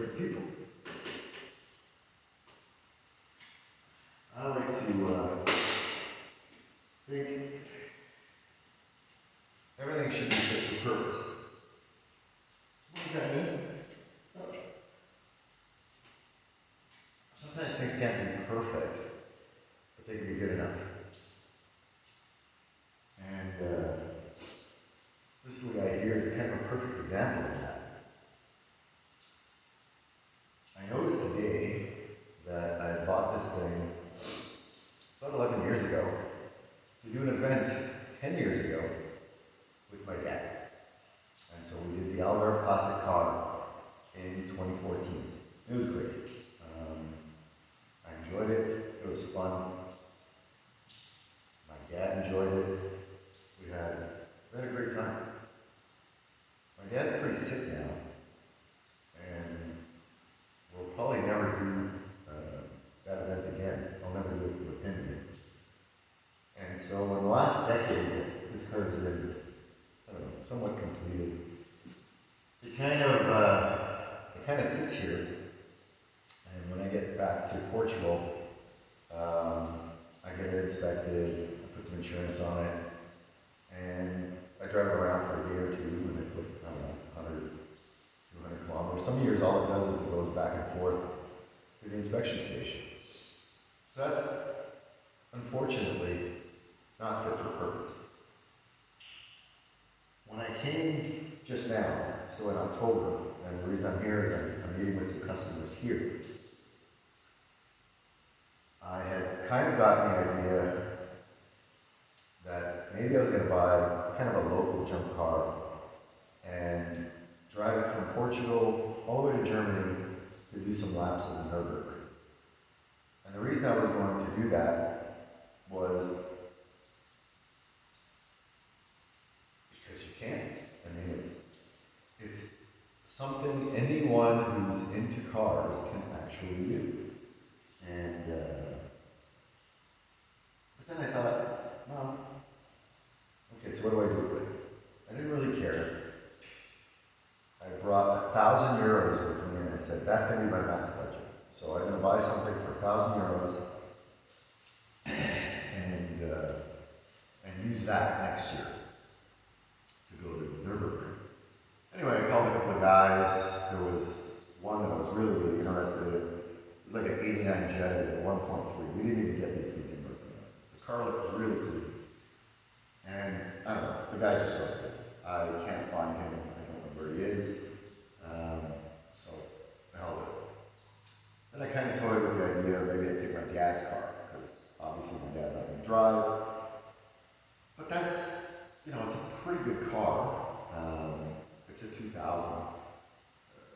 different people. I like to think everything should be fit for purpose. What does that mean? Sometimes things can't be perfect, but they can be good enough. And this little guy here is kind of a perfect example of that. I noticed today that I had bought this thing about 11 years ago to do an event 10 years ago with my dad. And so we did the Algarve Classic Car in 2014. It was great. I enjoyed it. It was fun. My dad enjoyed it. We had a great time. My dad's pretty sick now, and we'll probably never do that event again. I'll never do it with him again. And so in the last decade, this car has been, somewhat completed. It kind of sits here, and when I get back to Portugal, I get it inspected, I put some insurance on it, and I drive it around for a day or two, and I put, 100, 200 kilometers. Some years all it does is it goes back and forth to the inspection station. So that's, unfortunately, not fit for purpose. When I came just now, so in October, and the reason I'm here is I'm meeting with some customers here, I had kind of gotten the idea that maybe I was going to buy kind of a local jump car and drive it from Portugal all the way to Germany to do some laps of the Nürburgring. And the reason I was going to do that was because you can't. I mean, it's something anyone who's into cars can actually do. And but then I thought, well, okay, so what do I do it with? I didn't really care. I brought 1,000 euros with me, and I said that's going to be my max budget. So I'm going to buy something for 1,000 euros and use that next year to go to Nürburgring. Anyway, I called a couple of guys. There was one that I was really, really interested in. It was like an 89 Jetta with a 1.3. We didn't even get these things in Nürburgring. The car looked really pretty. And I don't know, the guy just ghosted. I can't find him. I don't know where he is. So, the hell with it. Then I kind of toyed with the idea of maybe I'd take my dad's car, because obviously my dad's not going to drive. But that's, it's a pretty good car. It's a 2000.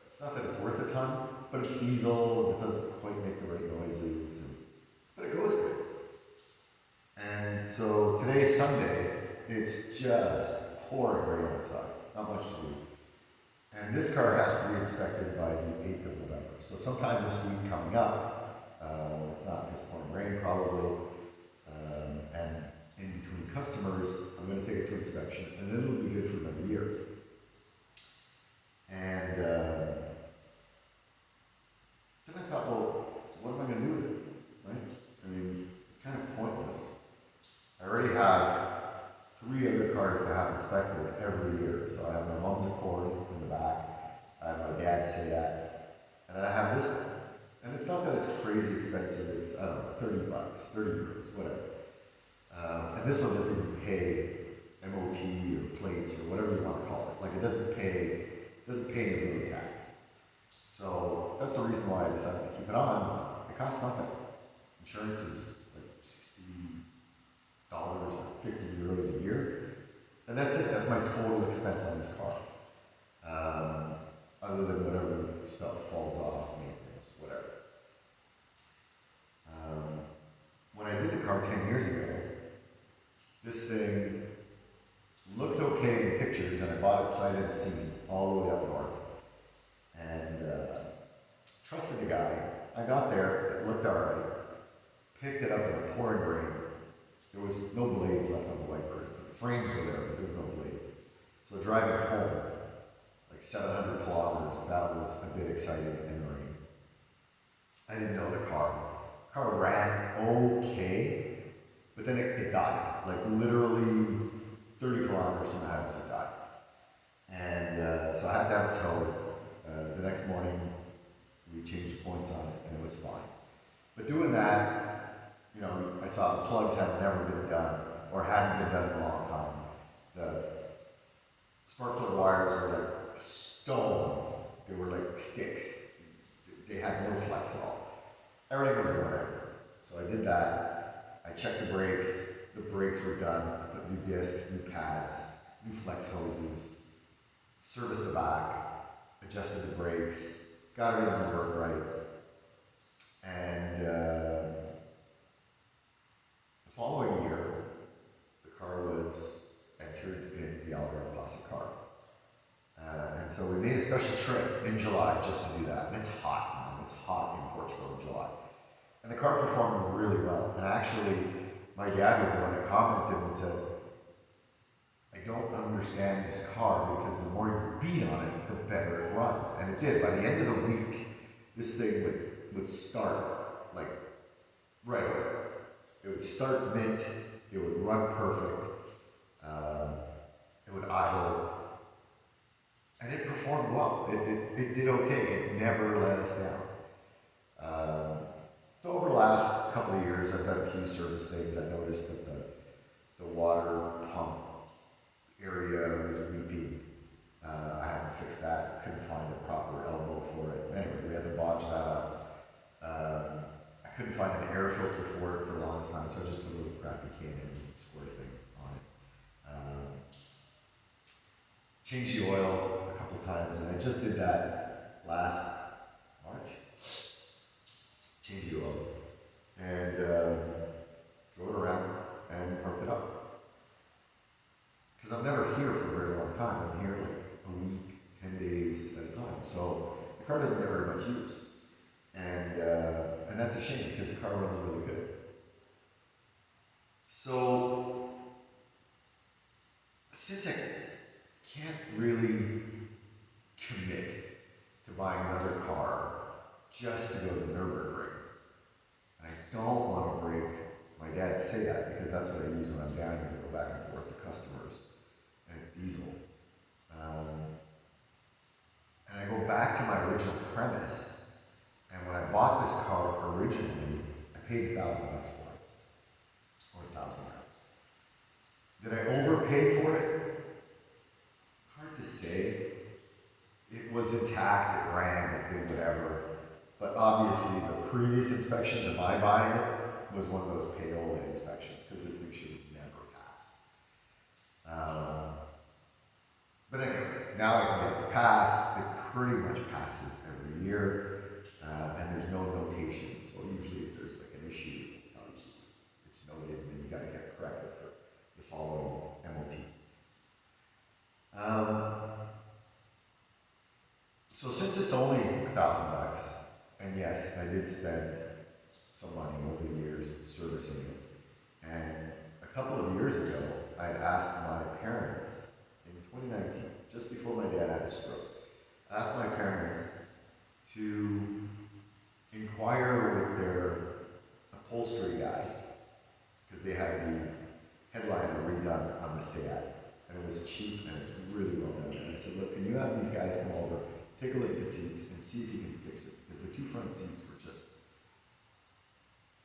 It's not that it's worth a ton, but it's diesel. It doesn't quite make the right noises, but it goes good. And so today's Sunday. It's just pouring rain outside. Not much to do. And this car has to be inspected by the 8th of November. So sometime this week coming up, it's not this pouring rain probably, and in between customers, I'm going to take it to inspection, and it'll be good for another year. And then I thought, well, what am I going to do with it, right? I mean, it's kind of pointless. I already have 3 other cars to have inspected every year. So I have my mom's Accord in the back, I have my dad's Fiat, and then I have this thing. And it's not that it's crazy expensive, it's, I don't know, 30 bucks, 30 euros, whatever. And this one doesn't even pay MOT or plates or whatever you want to call it. Like it doesn't pay any road tax. So that's the reason why I decided to keep it on. It costs nothing. Insurance is like $60 or 50 euros a year. And that's it. That's my total expense on this car. Other than whatever stuff falls off, maintenance, whatever. When I did the car 10 years ago, this thing looked okay in pictures, and I bought it sight unseen all the way up north. And trusted the guy. I got there, it looked alright. Picked it up in the pouring rain. There was no blades left on the wipers. The frames were there, but there was no blades. So driving home, like 700 kilometers. That was a bit exciting in the rain. I didn't know the car. The car ran okay, but then it died. Like literally 30 kilometers from the house, it died. And so I had to have it towed. The next morning, we changed the points on it, and it was fine. But doing that, you know, I saw the plugs had never been done, or hadn't been done in a long time. The spark plug wires were like stone. They were like sticks. They had no flex at all. Everything was worn out. So I did that. I checked the brakes. The brakes were done. I put new discs, new pads, new flex hoses, serviced the back, adjusted the brakes, got everything to work right. And the following year, the car was entered in the Algarve Classic Car. And so we made a special trip in July just to do that. And it's hot, man. It's hot in Portugal in July. And the car performed really well. And actually, my dad was the one that commented and said, I don't understand this car because the more you beat on it, the better it runs. And it did. By the end of the week, this thing would start like right away. It would start mint. It would run perfect. It would idle. And it performed well. It did okay. It never let us down. So over the last couple of years, I've done a few service things. I noticed that the water pump area was weeping. I had to fix that. Couldn't find a proper elbow for it. Anyway, we had to bodge that up. I couldn't find an air filter for it for the longest time, so I just put a little crappy can-in square thing on it. Changed the oil a couple times, and I just did that last March. Changed the oil and drove it around and parked it up. Because I'm never here for a very long time. I'm here like a week, 10 days at a time. So the car doesn't get very much use. And that's a shame because the car runs really good. So since I can't really commit to buying another car just to go to the Nürburgring, and I don't want to break my dad say that because that's what I use when I'm down here to go back and forth to customers, and it's diesel. And I go back to my original premise, and when I bought this car originally, I paid $1,000 for it, or £1,000. Did I overpay for it? Hard to say. It was intact, it ran, it did whatever. But obviously the previous inspection to my buying it was one of those payola inspections, because this thing should have never passed. But anyway, now I can get the pass. It pretty much passes every year, and there's no notation. So usually if there's like an issue, it tells you it's noted, and then you got to get corrected for the following MOT. So since it's only $1,000, and yes, I did spend some money over the years servicing it, and a couple of years ago, I had asked my parents in 2019, just before my dad had a stroke, I asked my parents to inquire with their upholstery guy, because they had the headliner redone on the Fiat, and it was cheap and it's really well done. And I said, look, can you have these guys come over, take a look at the seats, and see if you can fix it? Because the two front seats were just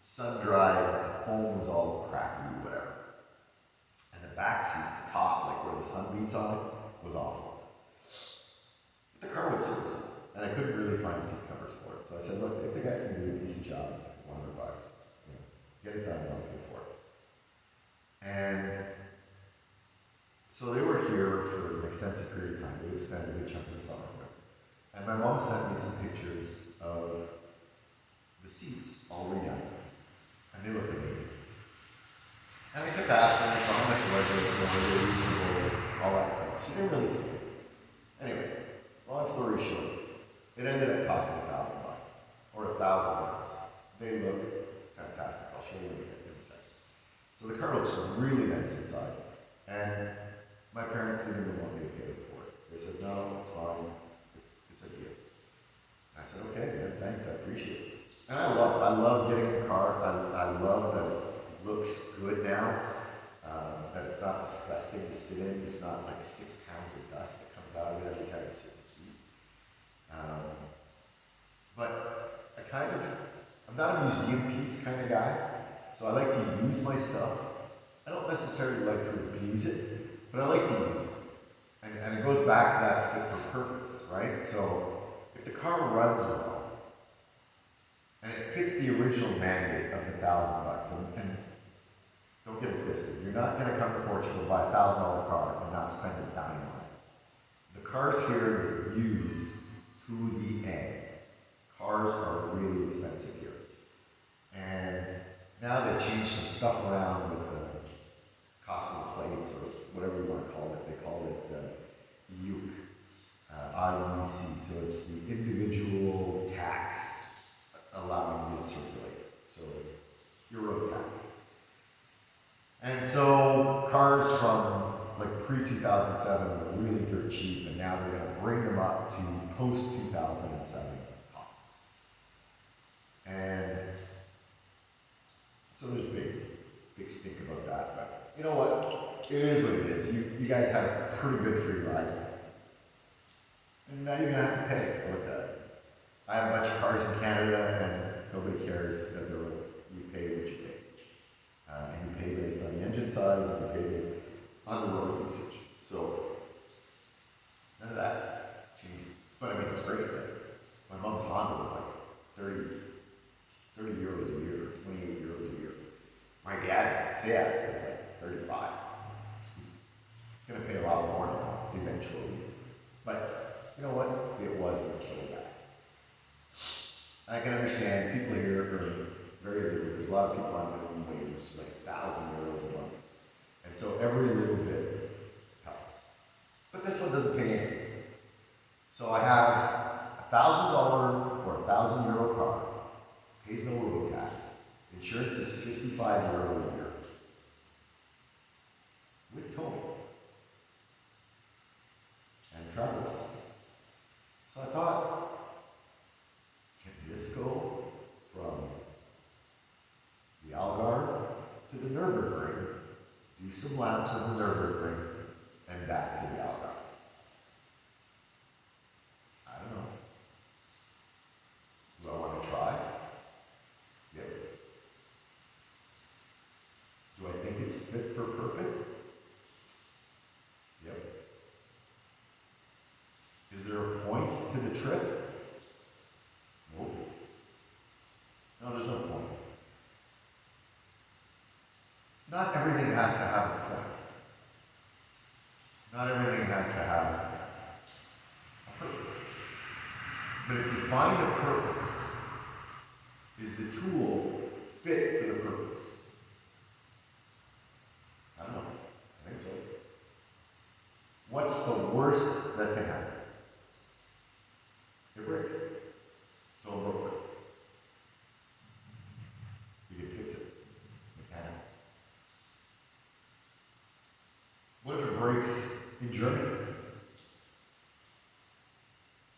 sun-dried, the foam was all crappy, whatever. And the back seat, the top, like where the sun beats on it, was awful. But the car was serviceable, and I couldn't really find seat covers for it. So I said, look, if the guys can do a decent job, it's $100, get it done, I'll pay for it. And so they were here for an extensive period of time. They would spend a good chunk of the summer with. And my mom sent me some pictures of the seats all redone, and they looked amazing. And I kept asking her, so how much was it, were they reasonable, all that stuff. She didn't really say it. Anyway, long story short, it ended up costing $1,000, or $1,000. They look fantastic. I'll show you in a second. So the car looks really nice inside, and my parents didn't even want me to pay for it. They they said, no, it's fine. It's a gift. I said, okay, man, thanks, I appreciate it. And I love getting in the car. I love that it looks good now. That it's not disgusting to sit in. There's not like 6 pounds of dust that comes out of it every time you sit in the seat. But I'm not a museum piece kind of guy. So I like to use my stuff. I don't necessarily like to abuse it, but I like to use it. And it goes back to that fit for purpose, right? So if the car runs well, and it fits the original mandate of the $1,000, and don't get it twisted, you're not going to come to Portugal, buy a $1,000 car and not spend a dime on it. The cars here get used to the end. Cars are really expensive here. And now they've changed some stuff around with the cost of the plates, or whatever you want to call it. They call it IUC, IUC. So it's the individual tax allowing you to circulate. So your road tax. And so cars from like pre-2007 were really dirt cheap, and now they're going to bring them up to post-2007 costs. And so there's big stink about that, but you know what? It is what it is. You guys had a pretty good free ride. And now you're going to have to pay. Look at it. I have a bunch of cars in Canada, and nobody cares that you pay what you pay. And you pay based on the engine size, and you pay based on the road usage. So none of that changes. But I mean, it's great. Right? My mom's Honda was like 30 euros a year, 28 euros a year. My dad's Fiat is like 35. It's going to pay a lot more now, eventually. But you know what? It wasn't so bad. I can understand people here earn very little. There's a lot of people on minimum wage, which is like 1,000 euros a month. And so every little bit helps. But this one doesn't pay anything. So I have $1,000 or €1,000 car, pays no road tax. Insurance is €55 a year. With towing. And travel assistance. So I thought, can this go from the Algarve to the Nürburgring, do some laps of the Nürburgring, and back to the Algarve? I don't know. Do I want to try? Yep. Do I think it's fit for purpose? Yep. Is there a point to the trip? Nope. No, there's no point. Not everything has to have a point. Not everything has to have a purpose. But if you find a purpose, is the tool fit for the purpose? I don't know. I think so. What's the worst that can happen? It breaks. So it broke. You can fix it. Mechanically. What if it breaks in Germany?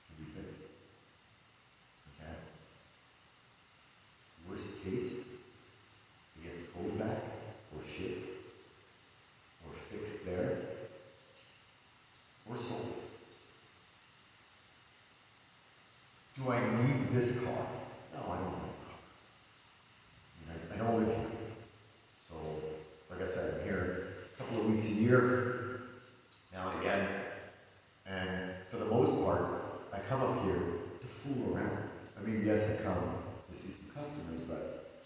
Can be fixed. Mechanically. Worst case, it gets pulled back or shipped or fixed there or sold. Do I need this car? No, I don't need a car. I don't live here. So, like I said, I'm here a couple of weeks a year, now and again. And for the most part, I come up here to fool around. I mean, yes, I come to see some customers, but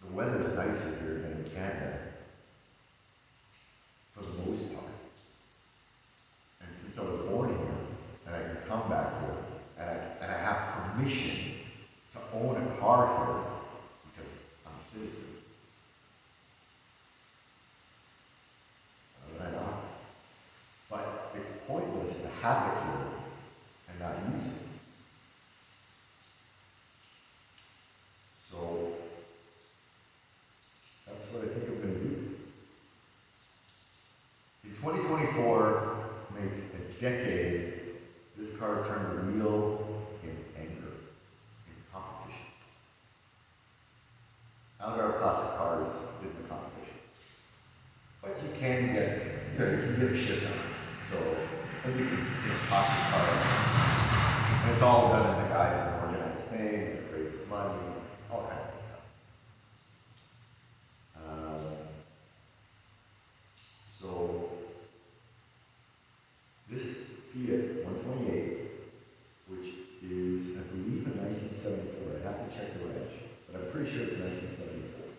the weather's nicer here than in Canada, for the most part. And since I was born here, and I can come back here, and I have permission to own a car here because I'm a citizen. I know. But it's pointless to have it here and not use it. So that's what I think I'm going to do. In 2024 makes a decade, this car turned wheel in anger, in competition. Algarve classic cars isn't a competition. But you can get, you can get a shift on it. So, and you can, toss your car out. And it's all done in the guise of an organized thing, and it raises money, all kinds of stuff. So, this Fiat 128, which is, I believe, in 1974. I'd have to check the reg, but I'm pretty sure it's 1974.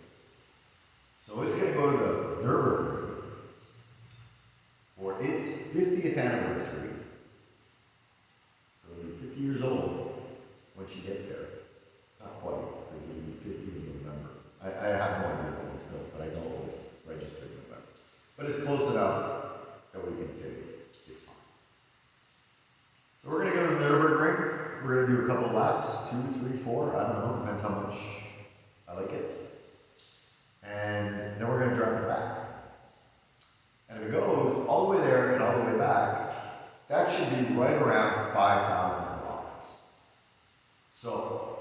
So it's going to go to the Nürburgring for its 50th anniversary. So it'll be 50 years old when she gets there. Not quite, because it'll be 50 in November. I have no idea when it was built, but I know it was registered in November. But it's close enough that we can say it's fine. So we're going to go to the Nürburgring. We're going to do a couple of laps, 2, 3, 4. I don't know, depends how much I like it. And then we're going to drive it back. And if it goes all the way there and all the way back, that should be right around 5,000 kilometers. So,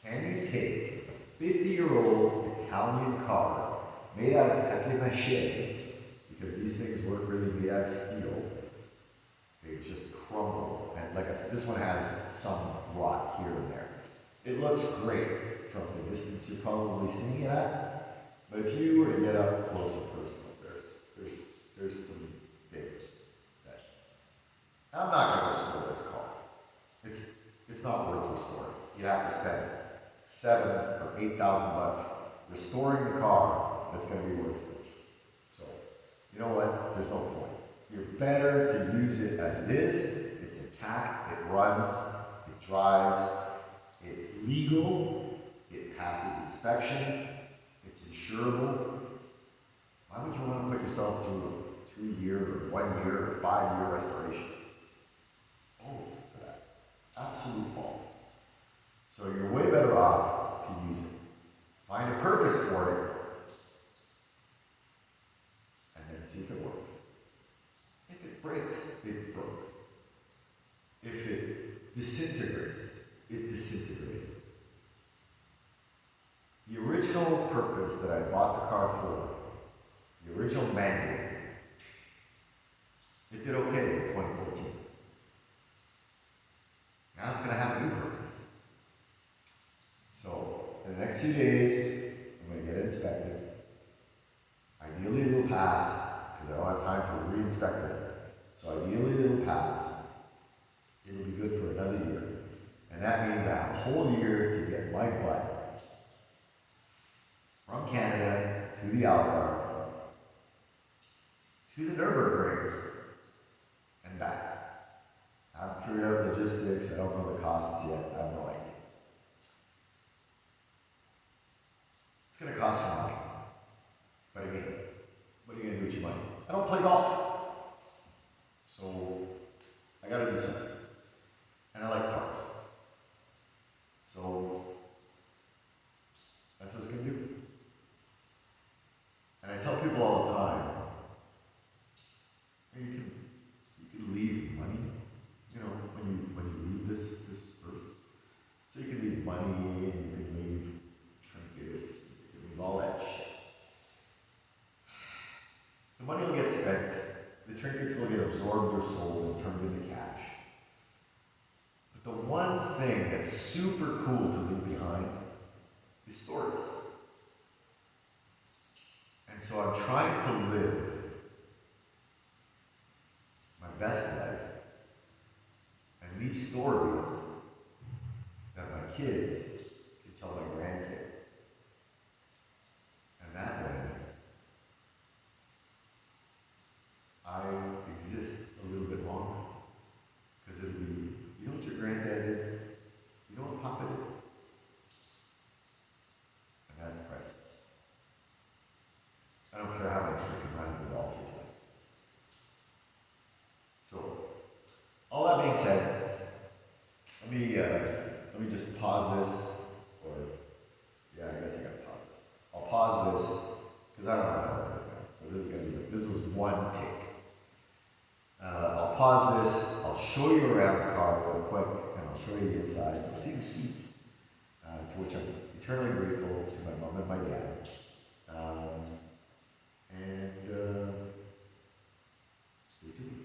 can you take a 50-year-old Italian car made out of papier-mâché, because these things weren't really made out of steel, they just crumble. And like I said, this one has some rot here and there. It looks great from the distance you're probably seeing it at. But if you were to get up close and personal, there's some things that I'm not going to restore this car. It's not worth restoring. You have to spend $7,000 or $8,000 restoring the car that's going to be worth it. So you know what? There's no point. You're better to use it as it is. It's intact. It runs. It drives. It's legal. It passes inspection. It's insurable. Why would you want to put yourself through a 2-year or 1 year or 5-year restoration? Balls for that. Absolute balls. So you're way better off to use it. Find a purpose for it, and then see if it works. If it breaks, it broke. If it disintegrates, it disintegrated. The original purpose that I bought the car for, the original mandate, it did okay in 2014. Now it's going to have a new purpose. So, in the next few days, I'm going to get it inspected. Ideally, it will pass, because I don't have time to re-inspect it. So ideally, it will pass. It'll be good for another year. And that means I have a whole year to get my butt from Canada to the Algarve, to the Nürburgring, and back. I haven't figured out logistics, I don't know the costs yet, I have no idea. It's going to cost some money. But again, what are you going to do with your money? I don't play golf. So, I got to do something. And I like cars. So, that's what it's going to do. And I tell people all the time, you can leave money, when you leave this earth. So you can leave money, and you can leave trinkets, you can leave all that shit. The money will get spent, the trinkets will get absorbed or sold and turned into cash. But the one thing that's super cool to leave behind is stories. And so I'm trying to live my best life and leave stories that my kids can tell my grandkids. And that way, I exist a little bit longer. Because it'll be, you know what your granddad did? You know what Papa did? And that's priceless. I don't care how many freaking rounds of golf you play. So, all that being said, let me just pause this, or yeah, I guess I gotta pause this. I'll pause this because I don't know how to do it now. So this was one take. I'll pause this, I'll show you around the car real quick, and I'll show you the inside. You'll see the seats, to which I'm eternally grateful to my mom and my dad. And stay tuned.